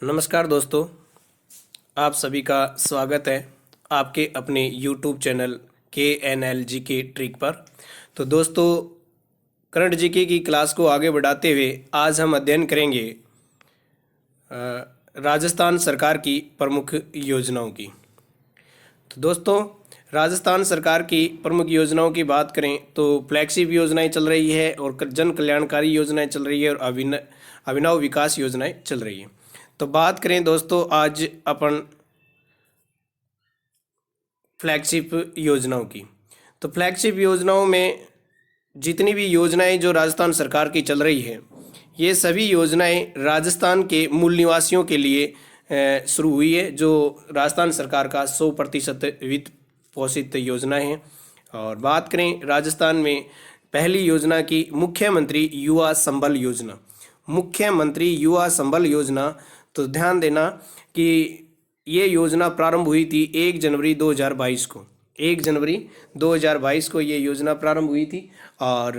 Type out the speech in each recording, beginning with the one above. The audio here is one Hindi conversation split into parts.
नमस्कार दोस्तों, आप सभी का स्वागत है आपके अपने YouTube channel KNL GK trick पर। तो दोस्तों, करंट जीके की क्लास को आगे बढ़ाते हुए आज हम अध्ययन करेंगे राजस्थान सरकार की प्रमुख योजनाओं की। तो दोस्तों, राजस्थान सरकार की प्रमुख योजनाओं की बात करें तो फ्लैगशिप योजनाएं चल रही है और जन कल्याणकारी योजनाएं चल रही है और अभिनव विकास योजनाएं चल रही है। तो बात करें दोस्तों आज अपन फ्लैगशिप योजनाओं की। तो फ्लैगशिप योजनाओं में जितनी भी योजनाएं जो राजस्थान सरकार की चल रही है, ये सभी योजनाएं राजस्थान के मूल निवासियों के लिए शुरू हुई है, जो राजस्थान सरकार का 100% वित्त पोषित योजना है। और बात करें राजस्थान में पहली योजना की, मुख्यमंत्री युवा संबल योजना। मुख्यमंत्री युवा संबल योजना, तो ध्यान देना कि ये योजना प्रारंभ हुई थी 1 जनवरी 2022 को। 1 जनवरी 2022 को ये योजना प्रारंभ हुई थी और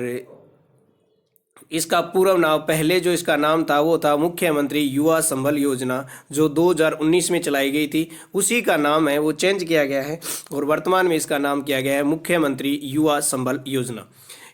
इसका पूरा नाम, पहले जो इसका नाम था वो था मुख्यमंत्री युवा संबल योजना, जो 2019 में चलाई गई थी। उसी का नाम है वो चेंज किया गया है और वर्तमान में इसका नाम किया गया है मुख्यमंत्री युवा संबल योजना।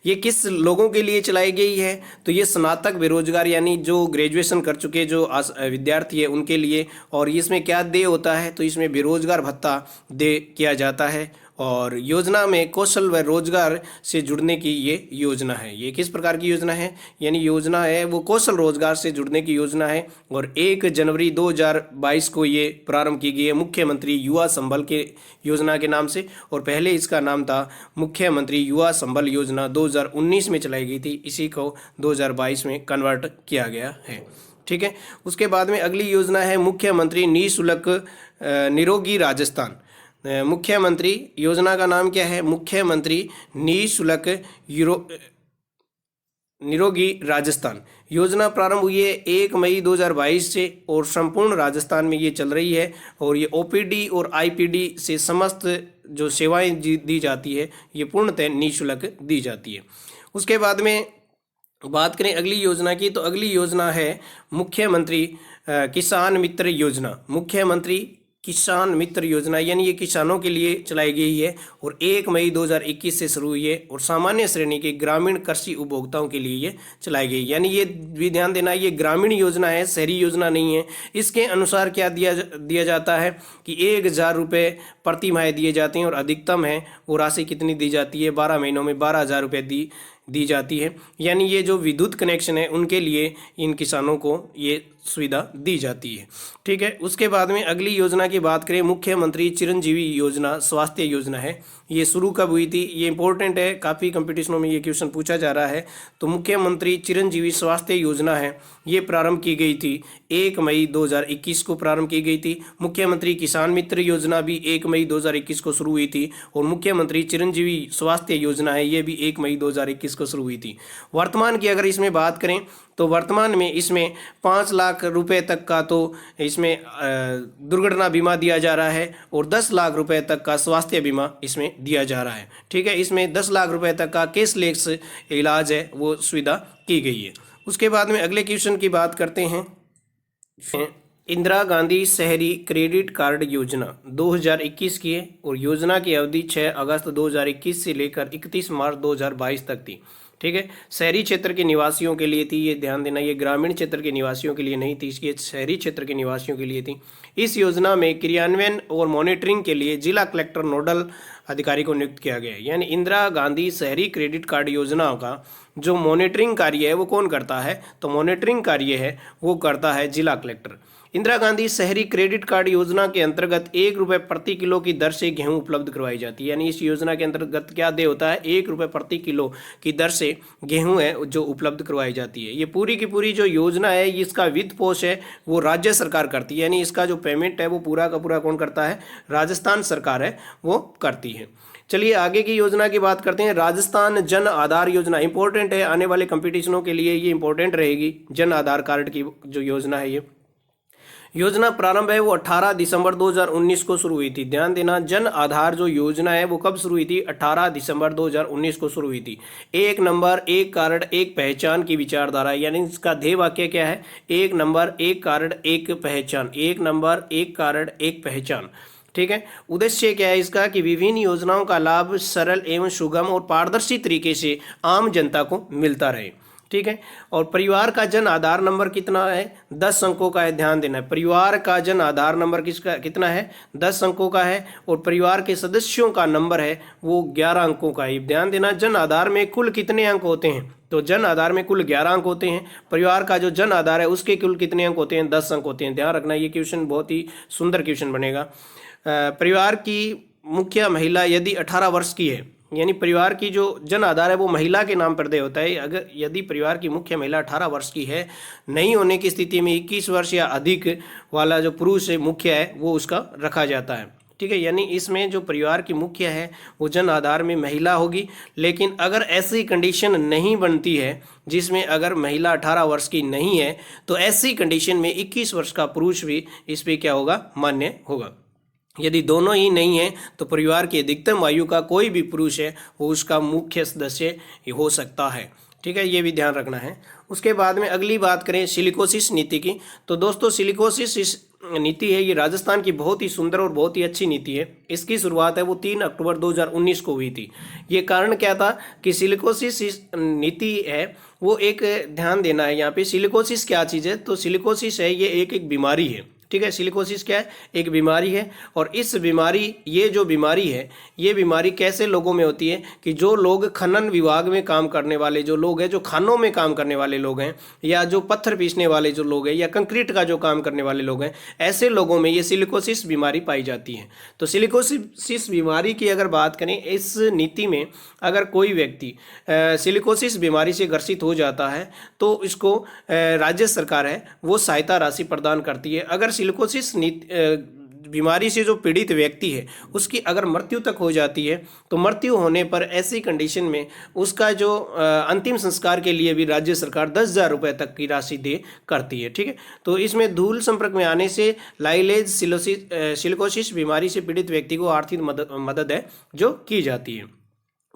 ये किस लोगों के लिए चलाई गई है? तो ये स्नातक बेरोजगार यानी जो ग्रेजुएशन कर चुके जो विद्यार्थी है उनके लिए। और इसमें क्या दे होता है? तो इसमें बेरोजगार भत्ता दे किया जाता है और योजना में कौशल व रोजगार से जुड़ने की ये योजना है। ये किस प्रकार की योजना है? यानी योजना है वो कौशल रोजगार से जुड़ने की योजना है और 1 जनवरी 2022 को ये प्रारंभ की गई है मुख्यमंत्री युवा संबल के योजना के नाम से। और पहले इसका नाम था मुख्यमंत्री युवा संबल योजना, 2019 में चलाई गई थी। इसी को 2022 में कन्वर्ट किया गया है। ठीक है। उसके बाद में अगली योजना है मुख्यमंत्री निःशुल्क निरोगी राजस्थान। मुख्यमंत्री योजना का नाम क्या है? मुख्यमंत्री निःशुल्क निरोगी राजस्थान योजना प्रारंभ हुई है 1 मई 2022 से और संपूर्ण राजस्थान में ये चल रही है। और ये ओपीडी और आईपीडी से समस्त जो सेवाएं दी जाती है ये पूर्णतः निःशुल्क दी जाती है। उसके बाद में बात करें अगली योजना की, तो अगली योजना है मुख्यमंत्री किसान मित्र योजना। मुख्यमंत्री किसान मित्र योजना, यानी ये किसानों के लिए चलाई गई है और 1 मई 2021 से शुरू हुई है और सामान्य श्रेणी के ग्रामीण कृषि उपभोक्ताओं के लिए ये चलाई गई। यानी ये भी ध्यान देना, ये ग्रामीण योजना है, शहरी योजना नहीं है। इसके अनुसार क्या दिया जाता है कि 1,000 रुपये प्रति माह दिए जाते हैं और अधिकतम है वो राशि कितनी दी जाती है? 12 महीनों में 12,000 रुपये दी जाती है। यानी ये जो विद्युत कनेक्शन है उनके लिए इन किसानों को ये सुविधा दी जाती है। ठीक है। उसके बाद में अगली योजना की बात करें, मुख्यमंत्री चिरंजीवी योजना स्वास्थ्य योजना है। ये शुरू कब हुई थी? ये इंपॉर्टेंट है, काफ़ी कंपटीशनों में ये क्वेश्चन पूछा जा रहा है। तो मुख्यमंत्री चिरंजीवी स्वास्थ्य योजना है, ये प्रारंभ की गई थी 1 मई 2021 को प्रारंभ की गई थी। मुख्यमंत्री किसान मित्र योजना भी 1 मई 2021 को शुरू हुई थी और मुख्यमंत्री चिरंजीवी स्वास्थ्य योजना है ये भी 1 मई 2021 को शुरू हुई थी। वर्तमान की अगर इसमें बात करें तो वर्तमान में इसमें 5 लाख रुपए तक का तो इसमें दुर्घटना बीमा दिया जा रहा है और 10 लाख रुपए तक का स्वास्थ्य बीमा इसमें दिया जा रहा है। ठीक है। इसमें 10 लाख रुपए तक का कैशलेस इलाज है वो सुविधा की गई है। उसके बाद में अगले क्वेश्चन की बात करते हैं, इंदिरा गांधी शहरी क्रेडिट कार्ड योजना 2021 की है और योजना की अवधि 6 अगस्त 2021 से लेकर 31 मार्च 2022 तक थी। ठीक है। शहरी क्षेत्र के निवासियों के लिए थी, ये ध्यान देना, ये ग्रामीण क्षेत्र के निवासियों के लिए नहीं थी, इसकी शहरी क्षेत्र के निवासियों के लिए थी। इस योजना में क्रियान्वयन और मॉनिटरिंग के लिए जिला कलेक्टर नोडल अधिकारी को नियुक्त किया गया है। यानी इंदिरा गांधी शहरी क्रेडिट कार्ड योजना का जो मॉनिटरिंग कार्य है वो कौन करता है? तो मॉनिटरिंग कार्य है वो करता है जिला कलेक्टर। इंदिरा गांधी शहरी क्रेडिट कार्ड योजना के अंतर्गत 1 रुपये प्रति किलो की दर से गेहूं उपलब्ध करवाई जाती है। यानी इस योजना के अंतर्गत क्या दे होता है? 1 रुपये प्रति किलो की दर से गेहूं है जो उपलब्ध करवाई जाती है। ये पूरी की पूरी जो योजना है इसका वित्त पोष है वो राज्य सरकार करती है। यानी इसका जो पेमेंट है वो पूरा का पूरा कौन करता है? राजस्थान सरकार है वो करती है। चलिए आगे की योजना की बात करते हैं, राजस्थान जन आधार योजना। इंपॉर्टेंट है, आने वाले कंपटीशनों के लिए ये इंपॉर्टेंट रहेगी। जन आधार कार्ड की जो योजना है योजना प्रारंभ है वो 18 दिसंबर 2019 को शुरू हुई थी। ध्यान देना, जन आधार जो योजना है वो कब शुरू हुई थी? 18 दिसंबर 2019 को शुरू हुई थी। एक नंबर एक कार्ड एक पहचान की विचारधारा, यानी इसका ध्येय वाक्य क्या है? एक नंबर एक कार्ड एक पहचान, एक नंबर एक कार्ड एक पहचान। ठीक है। उद्देश्य क्या है इसका? कि विभिन्न योजनाओं का लाभ सरल एवं सुगम और पारदर्शी तरीके से आम जनता को मिलता रहे। ठीक है। और परिवार का जन आधार नंबर कितना है? 10 अंकों का है। ध्यान देना है, परिवार का जन आधार नंबर किसका कितना है? 10 अंकों का है। और परिवार के सदस्यों का नंबर है वो 11 अंकों का है। ध्यान देना, जन आधार में कुल कितने अंक होते हैं? तो जन आधार में कुल 11 अंक होते हैं। परिवार का जो जन आधार है उसके कुल कितने अंक होते हैं? 10 अंक होते हैं। ध्यान रखना, ये क्वेश्चन बहुत ही सुंदर क्वेश्चन बनेगा। परिवार की मुख्य महिला यदि 18 वर्ष की है, यानी परिवार की जो जन आधार है वो महिला के नाम पर दे होता है। अगर यदि परिवार की मुख्य महिला 18 वर्ष की है, नहीं होने की स्थिति में 21 वर्ष या अधिक वाला जो पुरुष है मुख्य है वो उसका रखा जाता है। ठीक है। यानी इसमें जो परिवार की मुख्य है वो जन आधार में महिला होगी। लेकिन अगर ऐसी कंडीशन नहीं बनती है जिसमें अगर महिला 18 वर्ष की नहीं है, तो ऐसी कंडीशन में 21 वर्ष का पुरुष भी इस पर क्या होगा? मान्य होगा। यदि दोनों ही नहीं है तो परिवार की अधिकतम आयु का कोई भी पुरुष है वो उसका मुख्य सदस्य हो सकता है। ठीक है, ये भी ध्यान रखना है। उसके बाद में अगली बात करें सिलिकोसिस नीति की, तो दोस्तों सिलिकोसिस नीति है ये राजस्थान की बहुत ही सुंदर और बहुत ही अच्छी नीति है। इसकी शुरुआत है वो 3 अक्टूबर 2019 को हुई थी। ये कारण क्या था कि सिलिकोसिस नीति है वो एक, ध्यान देना है यहाँ पे, सिलिकोसिस क्या चीज़ है? तो सिलिकोसिस है ये एक बीमारी है। ठीक है, सिलिकोसिस क्या है? एक बीमारी है। और इस बीमारी, ये जो बीमारी है, ये बीमारी कैसे लोगों में होती है कि जो लोग खनन विभाग में काम करने वाले जो लोग हैं, जो खानों में काम करने वाले लोग हैं, या जो पत्थर पीसने वाले जो लोग हैं, या कंक्रीट का जो काम करने वाले लोग हैं, ऐसे लोगों में ये सिलिकोसिस बीमारी पाई जाती है। तो सिलिकोसिस बीमारी की अगर बात करें, इस नीति में अगर कोई व्यक्ति सिलिकोसिस बीमारी से ग्रसित हो जाता है तो इसको राज्य सरकार है वो सहायता राशि प्रदान करती है। अगर सिलिकोसिस बीमारी से जो पीड़ित व्यक्ति है उसकी अगर मृत्यु तक हो जाती है तो मृत्यु होने पर ऐसी कंडीशन में उसका जो अंतिम संस्कार के लिए भी राज्य सरकार 10,000 रुपये तक की राशि दे करती है। ठीक है, तो इसमें धूल संपर्क में आने से लाइलेज सिलिकोसिस बीमारी से पीड़ित व्यक्ति को आर्थिक मदद है जो की जाती है।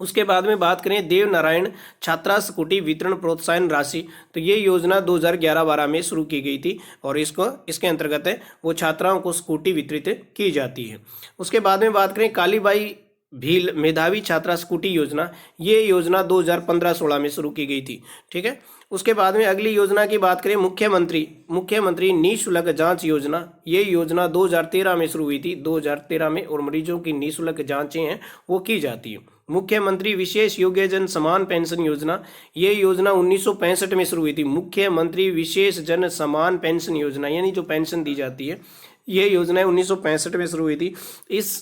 उसके बाद में बात करें देव नारायण छात्रा स्कूटी वितरण प्रोत्साहन राशि, तो ये योजना 2011-12 में शुरू की गई थी और इसके अंतर्गत है वो छात्राओं को स्कूटी वितरित की जाती है। उसके बाद में बात करें कालीबाई भील मेधावी छात्रा स्कूटी योजना, ये योजना 2015-16 में शुरू की गई थी। ठीक है, उसके बाद में अगली योजना की बात करें मुख्यमंत्री निःशुल्क जांच योजना, ये योजना 2013 में शुरू हुई थी, 2013 में, और मरीजों की निःशुल्क जांचें हैं वो की जाती है। मुख्यमंत्री विशेष योग्यजन समान पेंशन योजना, ये योजना 1965 में शुरू हुई थी। मुख्यमंत्री विशेष जन समान पेंशन योजना, यानी जो पेंशन दी जाती है, ये योजना 1965 में शुरू हुई थी। इस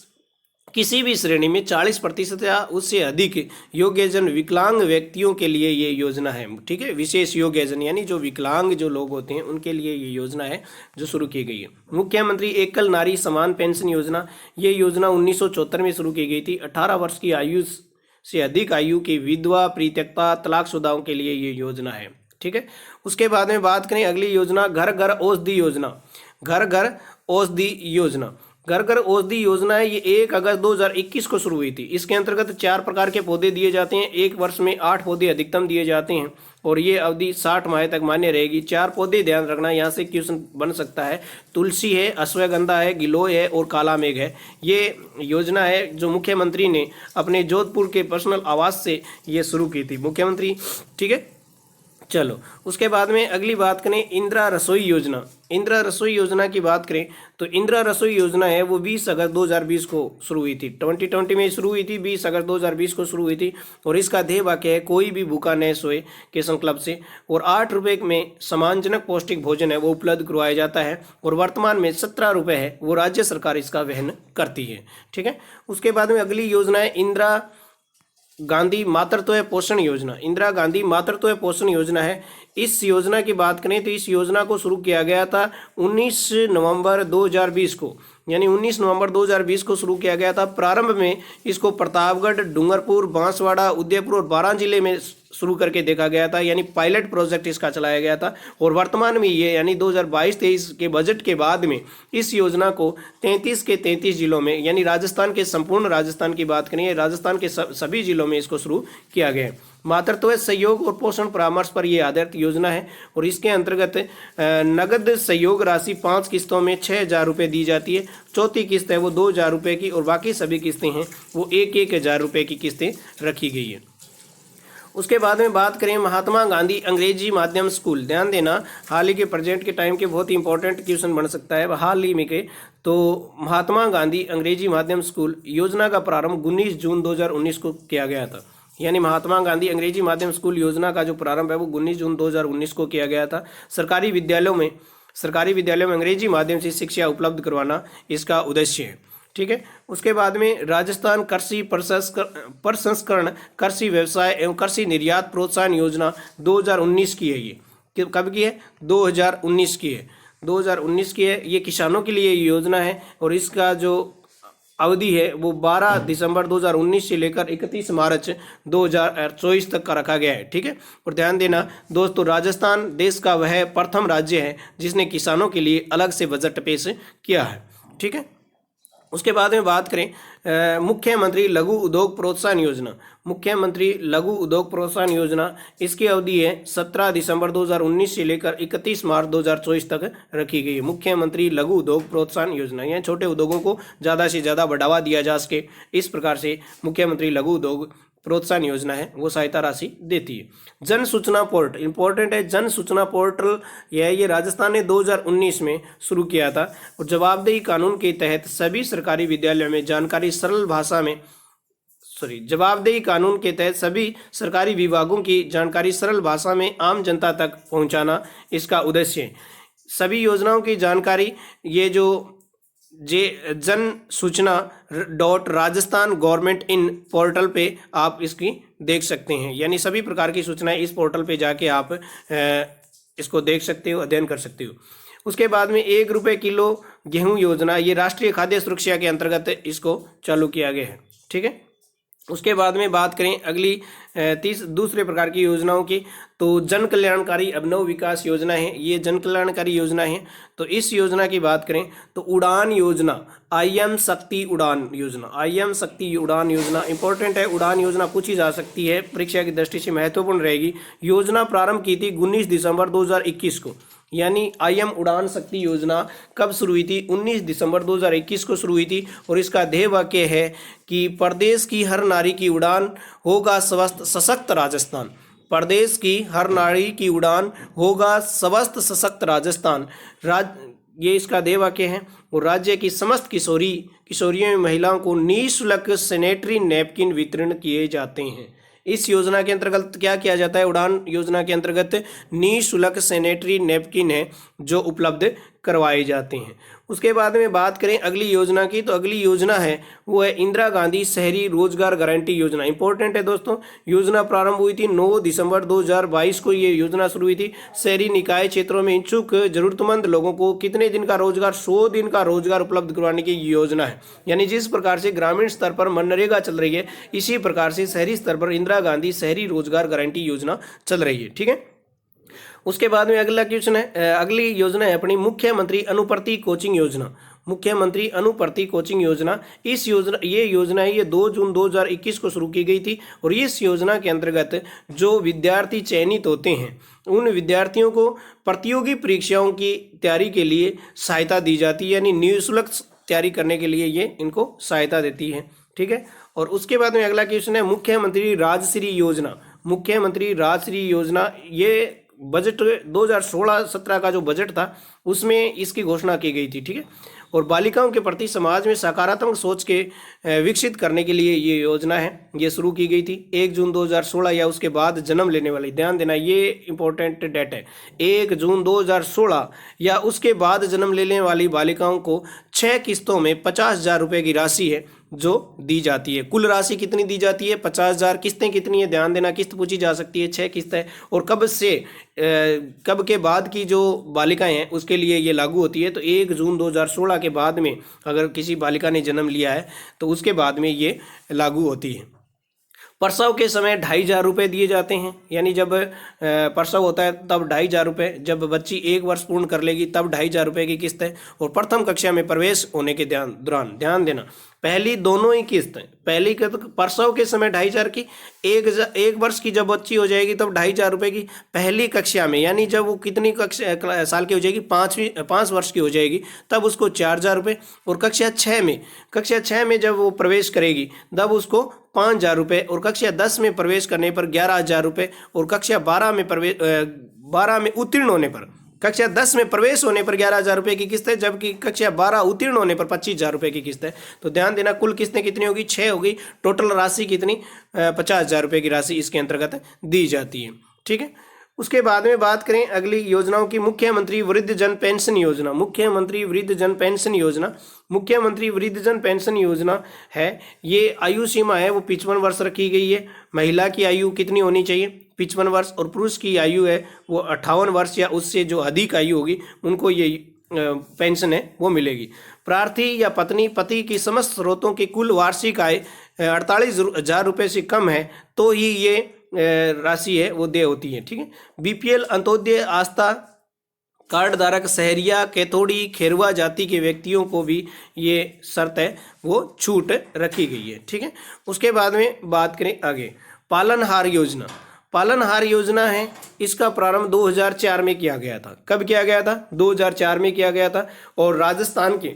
किसी भी श्रेणी में 40% या उससे अधिक योग्यजन विकलांग व्यक्तियों के लिए ये योजना है। ठीक है, विशेष योग्यजन यानी जो विकलांग जो लोग होते हैं उनके लिए ये योजना है जो शुरू की गई है। मुख्यमंत्री एकल नारी समान पेंशन योजना, ये योजना 1974 में शुरू की गई थी। 18 वर्ष की आयु से अधिक आयु की विधवा परित्यक्ता तलाकशुदाओं के लिए ये योजना है। ठीक है, उसके बाद में बात करें अगली योजना घर घर औषधि योजना। घर घर औषधि योजना, घर घर औषधि योजना है ये 1 अगस्त 2021 को शुरू हुई थी। इसके अंतर्गत 4 प्रकार के पौधे दिए जाते हैं। एक वर्ष में 8 पौधे अधिकतम दिए जाते हैं और ये अवधि 60 माह तक मान्य रहेगी। 4 पौधे ध्यान रखना, यहाँ से क्वेश्चन बन सकता है। तुलसी है, अश्वगंधा है, गिलोय है और काला मेघ है। ये योजना है जो मुख्यमंत्री ने अपने जोधपुर के पर्सनल आवास से ये शुरू की थी मुख्यमंत्री। ठीक है, चलो उसके बाद में अगली बात करें इंदिरा रसोई योजना। इंदिरा रसोई योजना की बात करें तो इंदिरा रसोई योजना है वो 20 अगस्त 2020 को शुरू हुई थी। 2020 में शुरू हुई थी, 20 अगस्त 2020 को शुरू हुई थी और इसका ध्येय वाक्य है कोई भी भूखा न सोए के संकल्प से, और 8 रुपये में सम्मानजनक पौष्टिक भोजन है वो उपलब्ध करवाया जाता है और वर्तमान में 17 रुपये है वो राज्य सरकार इसका वहन करती है। ठीक है, उसके बाद में अगली योजना है इंदिरा गांधी मातृत्व पोषण योजना। इंदिरा गांधी मातृत्व पोषण योजना है। इस योजना की बात करें तो इस योजना को शुरू किया गया था 19 नवंबर 2020 को, यानी 19 नवंबर 2020 को शुरू किया गया था। प्रारंभ में इसको प्रतापगढ़, डूंगरपुर, बांसवाड़ा, उदयपुर और बारां जिले में शुरू करके देखा गया था, यानी पायलट प्रोजेक्ट इसका चलाया गया था। और वर्तमान में ये यानी 2022-23 के बजट के बाद में इस योजना को 33 के 33 जिलों में, यानी राजस्थान के संपूर्ण राजस्थान की बात करें, राजस्थान के सभी जिलों में इसको शुरू किया गया है। मातृत्व सहयोग और पोषण परामर्श पर यह आधारित योजना है और इसके अंतर्गत नगद सहयोग राशि 5 किस्तों में 6,000 रुपये दी जाती है। चौथी किस्त है वो 2,000 रुपये की और बाकी सभी किस्तें हैं वो 1,000 रुपये की किस्तें रखी गई है। उसके बाद में बात करें महात्मा गांधी अंग्रेजी माध्यम स्कूल, ध्यान देना हाल ही के प्रेजेंट के टाइम के बहुत ही इंपॉर्टेंट क्वेश्चन बन सकता है हाल ही में के। तो महात्मा गांधी अंग्रेजी माध्यम स्कूल योजना का प्रारंभ 19 जून 2019 को किया गया था। यानी महात्मा गांधी अंग्रेजी माध्यम स्कूल योजना का जो प्रारंभ है वो 19 जून 2019 को किया गया था। सरकारी विद्यालयों में अंग्रेजी माध्यम से शिक्षा उपलब्ध करवाना इसका उद्देश्य है। ठीक है। उसके बाद में राजस्थान कृषि प्रसंस्करण, कृषि व्यवसाय एवं कृषि निर्यात प्रोत्साहन योजना 2019 की है। ये कब की है? 2019 की है। 2019 की है। ये किसानों के लिए योजना है और इसका जो अवधि है वो 12 दिसंबर 2019 से लेकर 31 मार्च 2024 तक का रखा गया है। ठीक है। और ध्यान देना दोस्तों, राजस्थान देश का वह प्रथम राज्य है जिसने किसानों के लिए अलग से बजट पेश किया है। ठीक है। उसके बाद में बात करें मुख्यमंत्री लघु उद्योग प्रोत्साहन योजना। मुख्यमंत्री लघु उद्योग प्रोत्साहन योजना इसकी अवधि है 17 दिसंबर 2019 से लेकर 31 मार्च 2024 तक रखी गई है। मुख्यमंत्री लघु उद्योग प्रोत्साहन योजना, यानी छोटे उद्योगों को ज़्यादा से ज़्यादा बढ़ावा दिया जा सके, इस प्रकार से मुख्यमंत्री लघु उद्योग प्रोत्साहन योजना है वो सहायता राशि देती है। जन सूचना पोर्टल इंपॉर्टेंट है। जन सूचना पोर्टल ये राजस्थान ने 2019 में शुरू किया था और जवाबदेही कानून के तहत सभी सरकारी विद्यालयों में जानकारी सरल भाषा में जवाबदेही कानून के तहत सभी सरकारी विभागों की जानकारी सरल भाषा में आम जनता तक पहुंचाना इसका उद्देश्य है। सभी योजनाओं की जानकारी ये जो जन सूचना .राजस्थान गवर्नमेंट इन पोर्टल पे आप इसकी देख सकते हैं, यानी सभी प्रकार की सूचनाएं इस पोर्टल पे जाके आप इसको देख सकते हो, अध्ययन कर सकते हो। उसके बाद में 1 रुपये किलो गेहूं योजना, ये राष्ट्रीय खाद्य सुरक्षा के अंतर्गत इसको चालू किया गया है। ठीक है। उसके बाद में बात करें अगली दूसरे प्रकार की योजनाओं की, तो जन कल्याणकारी अभिनव विकास योजना है। ये जन कल्याणकारी योजना है। तो इस योजना की बात करें तो उड़ान योजना, IM शक्ति उड़ान योजना, IM शक्ति उड़ान योजना इंपॉर्टेंट है। उड़ान योजना पूछी जा सकती है, परीक्षा की दृष्टि से महत्वपूर्ण रहेगी। योजना प्रारंभ की थी 19 दिसंबर 2021 को, यानी IM उड़ान शक्ति योजना कब शुरू हुई थी? 19 दिसंबर 2021 को शुरू हुई थी और इसका ध्येय वाक्य है कि प्रदेश की हर नारी की उड़ान होगा स्वस्थ सशक्त राजस्थान। प्रदेश की हर नारी की उड़ान होगा स्वस्थ सशक्त राजस्थान। ये इसका ध्येय वाक्य है। और राज्य की समस्त किशोरियों में महिलाओं को निःशुल्क सैनिटरी नैपकिन वितरण किए जाते हैं। इस योजना के अंतर्गत क्या किया जाता है? उड़ान योजना के अंतर्गत निःशुल्क सैनिटरी नैपकिन है जो उपलब्ध करवाए जाते हैं। उसके बाद में बात करें अगली योजना की, तो अगली योजना है वो है इंदिरा गांधी शहरी रोजगार गारंटी योजना। इंपॉर्टेंट है दोस्तों। योजना प्रारंभ हुई थी 9 दिसंबर 2022 को ये योजना शुरू हुई थी। शहरी निकाय क्षेत्रों में इच्छुक जरूरतमंद लोगों को कितने दिन का रोजगार? 100 दिन का रोजगार उपलब्ध करवाने की योजना है। यानी जिस प्रकार से ग्रामीण स्तर पर मनरेगा चल रही है, इसी प्रकार से शहरी स्तर पर इंदिरा गांधी शहरी रोजगार गारंटी योजना चल रही है। ठीक है। उसके बाद में अगला क्वेश्चन है, अगली योजना है अपनी मुख्यमंत्री अनुप्रति कोचिंग योजना। मुख्यमंत्री अनुप्रति कोचिंग योजना, ये योजना है ये 2 जून 2021 को शुरू की गई थी और इस योजना के अंतर्गत जो विद्यार्थी चयनित होते हैं उन विद्यार्थियों को प्रतियोगी परीक्षाओं की तैयारी के लिए सहायता दी जाती है, यानी निःशुल्क तैयारी करने के लिए ये इनको सहायता देती है। ठीक है। और उसके बाद में अगला क्वेश्चन है मुख्यमंत्री राजश्री योजना। मुख्यमंत्री राजश्री योजना ये बजट 2016-17 का जो बजट था उसमें इसकी घोषणा की गई थी। ठीक है। और बालिकाओं के प्रति समाज में सकारात्मक सोच के विकसित करने के लिए ये योजना है ये शुरू की गई थी। 1 जून 2016 या उसके बाद जन्म लेने वाली, ध्यान देना ये इंपॉर्टेंट डेट है, 1 जून 2016 या उसके बाद जन्म लेने वाली बालिकाओं को 6 किस्तों में 50,000 रुपये की राशि है जो दी जाती है। कुल राशि कितनी दी जाती है? 50,000। किस्तें कितनी है? ध्यान देना किस्त पूछी जा सकती है, 6 किस्त है। और कब के बाद की जो बालिकाएं हैं उसके लिए ये लागू होती है, तो 1 जून 2016 के बाद में अगर किसी बालिका ने जन्म लिया है तो उसके बाद में ये लागू होती है। प्रसव के समय 2,500 रुपये दिए जाते हैं, यानी जब प्रसव होता है तब 2,500 रुपये, जब बच्ची 1 वर्ष पूर्ण कर लेगी तब 2,500 रुपये की किस्त है। और प्रथम कक्षा में प्रवेश होने के दौरान ध्यान देना, पहली दोनों ही किस्त है, पहली के तो प्रसव के समय 2,500 की, 1 वर्ष की जब बच्ची हो जाएगी तब 2,500 रुपये की, पहली कक्षा में यानी जब वो कितनी कक्षा साल की हो जाएगी, 5 वर्ष की हो जाएगी तब उसको 4,000 रुपये। और कक्षा 6 में जब वो प्रवेश करेगी तब उसको 5,000 रुपये। और कक्षा 10 में प्रवेश करने पर 11,000 रुपये। और कक्षा 12 में उत्तीर्ण होने पर, कक्षा 10 में प्रवेश होने पर 11,000 रुपये की किस्त है, जबकि कक्षा 12 उत्तीर्ण होने पर 25,000 रुपये की किस्त है। तो ध्यान देना, कुल किस्तें कितनी होगी, 6 होगी। टोटल राशि कितनी, 50,000 रुपये की राशि इसके अंतर्गत दी जाती है। ठीक है, उसके बाद में बात करें अगली योजनाओं की, मुख्यमंत्री वृद्धजन पेंशन योजना। मुख्यमंत्री वृद्धजन पेंशन योजना है, ये आयु सीमा है वो 55 वर्ष रखी गई है। महिला की आयु कितनी होनी चाहिए, 55 वर्ष। और पुरुष की आयु है वो 58 वर्ष या उससे जो अधिक आयु होगी उनको ये पेंशन है वो मिलेगी। प्रार्थी या पति की समस्त स्रोतों की कुल वार्षिक आय 48,000 रुपये से कम है तो ही ये राशि है वो देय होती है। ठीक है, बीपीएल, अंत्योदय, आस्था कार्ड धारक, सहरिया, कैथोड़ी, खेरवा जाति के व्यक्तियों को भी ये शर्त है वो छूट रखी गई है। ठीक है, उसके बाद में बात करें आगे, पालनहार योजना है, इसका प्रारंभ 2004 में किया गया था। कब किया गया था, 2004 में किया गया था। और राजस्थान के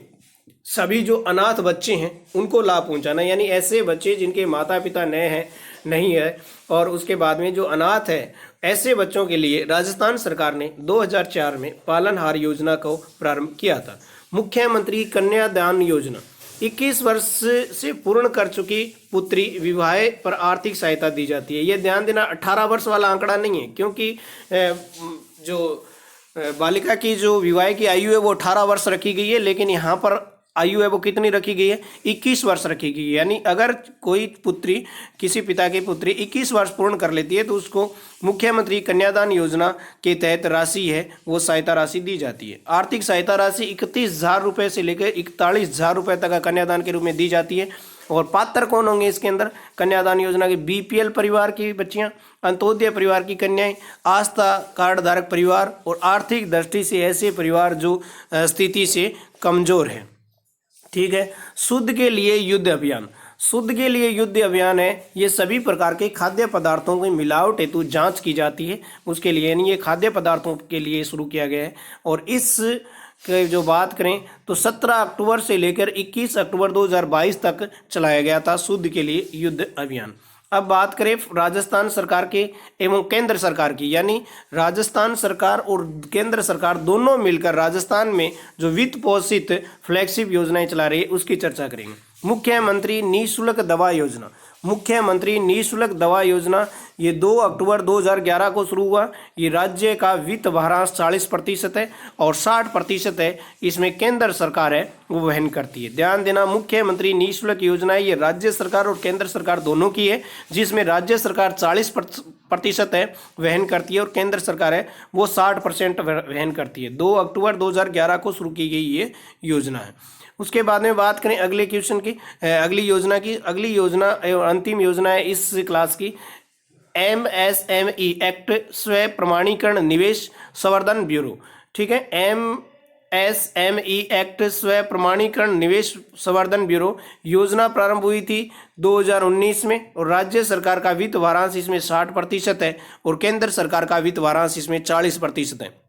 सभी जो अनाथ बच्चे हैं उनको लाभ पहुंचाना, यानी ऐसे बच्चे जिनके माता पिता नहीं है और उसके बाद में जो अनाथ है, ऐसे बच्चों के लिए राजस्थान सरकार ने 2004 में पालनहार योजना को प्रारंभ किया था। मुख्यमंत्री कन्यादान योजना, 21 वर्ष से पूर्ण कर चुकी पुत्री विवाह पर आर्थिक सहायता दी जाती है। ये ध्यान देना, 18 वर्ष वाला आंकड़ा नहीं है, क्योंकि जो बालिका की जो विवाह की आयु है वो 18 वर्ष रखी गई है, लेकिन यहाँ पर आयु है वो कितनी रखी गई है, 21 वर्ष रखी गई है। यानी अगर कोई पुत्री, किसी पिता की पुत्री 21 वर्ष पूर्ण कर लेती है तो उसको मुख्यमंत्री कन्यादान योजना के तहत राशि है वो सहायता राशि दी जाती है। आर्थिक सहायता राशि 31,000 रुपये से लेकर 41,000 रुपये तक का कन्यादान के रूप में दी जाती है। और पात्र कौन होंगे इसके अंदर, कन्यादान योजना के बीपीएल परिवार की बच्चियां, अंत्योदय परिवार की कन्याएं, आस्था कार्ड धारक परिवार और आर्थिक दृष्टि से ऐसे परिवार जो स्थिति से कमजोर है। ठीक है, शुद्ध के लिए युद्ध अभियान है, ये सभी प्रकार के खाद्य पदार्थों की मिलावट हेतु जांच की जाती है, उसके लिए यानी ये खाद्य पदार्थों के लिए शुरू किया गया है। और इस जो बात करें तो 17 अक्टूबर से लेकर 21 अक्टूबर 2022 तक चलाया गया था शुद्ध के लिए युद्ध अभियान। अब बात करें राजस्थान सरकार के एवं केंद्र सरकार की, यानी राजस्थान सरकार और केंद्र सरकार दोनों मिलकर राजस्थान में जो वित्त पोषित फ्लैगशिप योजनाएं चला रही है उसकी चर्चा करेंगे। मुख्यमंत्री निःशुल्क दवा योजना, ये 2 अक्टूबर 2011 को शुरू हुआ। ये राज्य का वित्त भारांश 40% है और 60% है इसमें केंद्र सरकार है वो वहन करती है। ध्यान देना, मुख्यमंत्री निःशुल्क योजना है ये राज्य सरकार और केंद्र सरकार दोनों की है, जिसमें राज्य सरकार 40% है वहन करती है और केंद्र सरकार है वो 60% वहन करती है। 2 अक्टूबर 2011 को शुरू की गई ये योजना है। उसके बाद में बात करें अगले क्वेश्चन की, अगली योजना एवं अंतिम योजना है इस क्लास की, MSME एक्ट, स्व प्रमाणीकरण निवेश संवर्धन ब्यूरो। ठीक है, MSME एक्ट, स्व प्रमाणीकरण निवेश संवर्धन ब्यूरो योजना प्रारंभ हुई थी 2019 में और राज्य सरकार का वित्त वारांश इसमें 60% है और केंद्र सरकार का वित्त वारांश इसमें 40% है।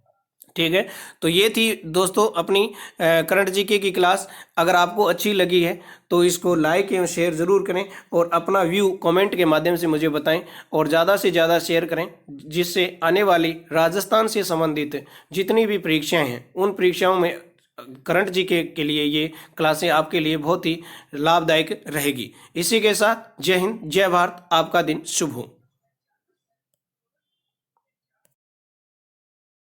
ठीक है, तो ये थी दोस्तों अपनी करंट जीके की क्लास। अगर आपको अच्छी लगी है तो इसको लाइक एवं शेयर ज़रूर करें और अपना व्यू कमेंट के माध्यम से मुझे बताएं और ज़्यादा से ज़्यादा शेयर करें, जिससे आने वाली राजस्थान से संबंधित जितनी भी परीक्षाएं हैं उन परीक्षाओं में करंट जीके के लिए ये क्लासें आपके लिए बहुत ही लाभदायक रहेगी। इसी के साथ जय हिंद, जय भारत, आपका दिन शुभ हो।